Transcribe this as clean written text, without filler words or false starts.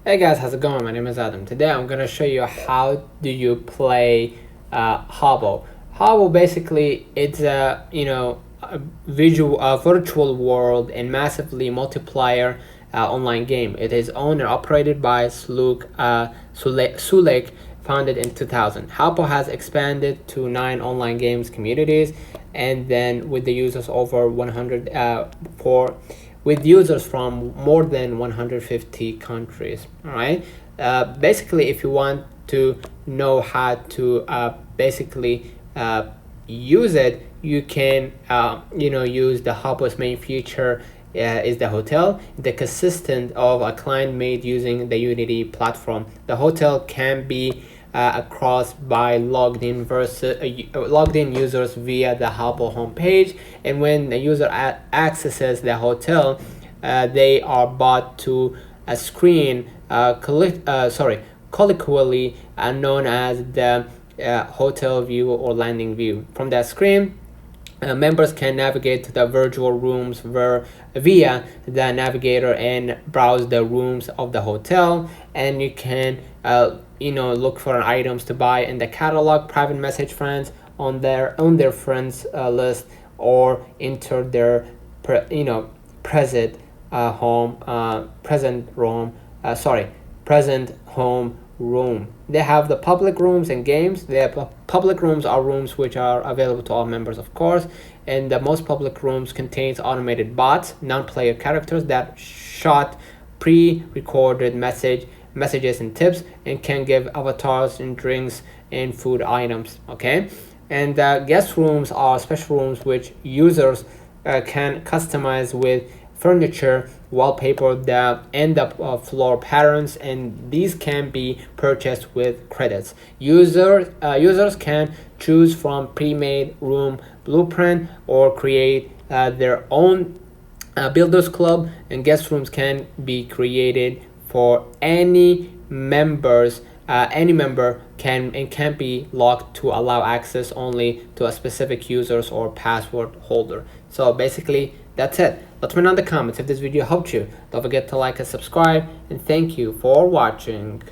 Hey guys, how's it going? My name is Adam. Today I'm gonna show you how do you play Habbo. Habbo basically it's a virtual world and massively multiplayer online game. It is owned and operated by Sulek, founded in 2000. Habbo has expanded to 9 online games communities, and then with the users over 100 for with users from more than 150 countries. All right. Basically, if you want to know how to basically use it, you can use the Hub's main feature. Is the hotel the consistent of a client made using the Unity platform. The hotel can be across by logged in users via the Habbo homepage, and when the user accesses the hotel, they are brought to a screen colloquially known as the hotel view or landing view. From that screen, members can navigate to the virtual rooms via the navigator and browse the rooms of the hotel, and you can look for items to buy in the catalog, private message friends on their friends list, or enter their present present home room. They have the public rooms and games. The public rooms are rooms which are available to all members, of course, and the most public rooms contains automated bots, non-player characters that shot pre-recorded messages and tips, and can give avatars and drinks and food items. Okay, and guest rooms are special rooms which users can customize with furniture, wallpaper, the end up floor patterns, and these can be purchased with credits. Users can choose from pre-made room blueprint or create their own builders club, and guest rooms can be created for any member can be locked to allow access only to a specific users or password holder. So basically that's it. Let me know in the comments if this video helped you. Don't forget to like and subscribe, and thank you for watching.